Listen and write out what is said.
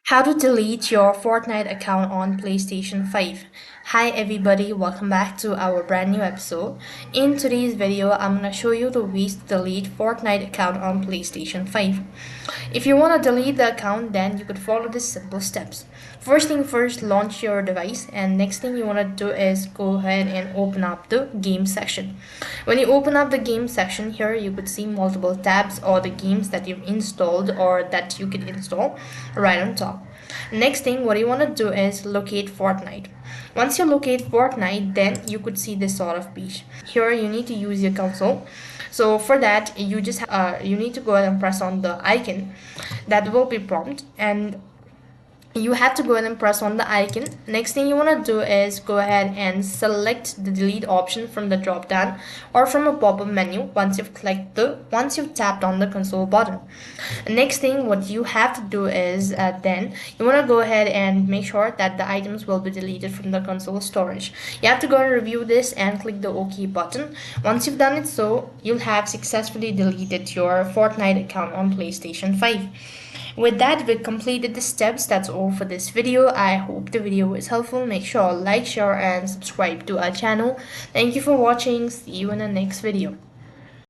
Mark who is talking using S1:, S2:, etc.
S1: How to delete your Fortnite account on PlayStation 5. Hi everybody, welcome back to our brand new episode. In today's video, I'm gonna show you the ways to delete Fortnite account on PlayStation 5. If you wanna delete the account, then you could follow these simple steps. First thing first, launch your device, and next thing you wanna do is go ahead and open up the game section. When you open up the game section here, you could see multiple tabs or the games that you've installed or that you can install right on top. Next thing, what you want to do is locate Fortnite. Once you locate Fortnite, then you could see this sort of page. Here, you need to use your console. So for that, you need to go ahead and press on the icon. That will be prompt, and you have to go ahead and press on the icon. Next thing you want to do is go ahead and select the delete option from the drop down or from a pop-up menu once you've tapped on the console button. Next thing what you have to do is then you want to go ahead and make sure that the items will be deleted from the console storage. You have to go and review this and click the OK button. Once you've done it, so you'll have successfully deleted your Fortnite account on PlayStation 5. With that, we've completed the steps. That's all for this video. I hope the video was helpful. Make sure to like, share and subscribe to our channel. Thank you for watching. See you in the next video.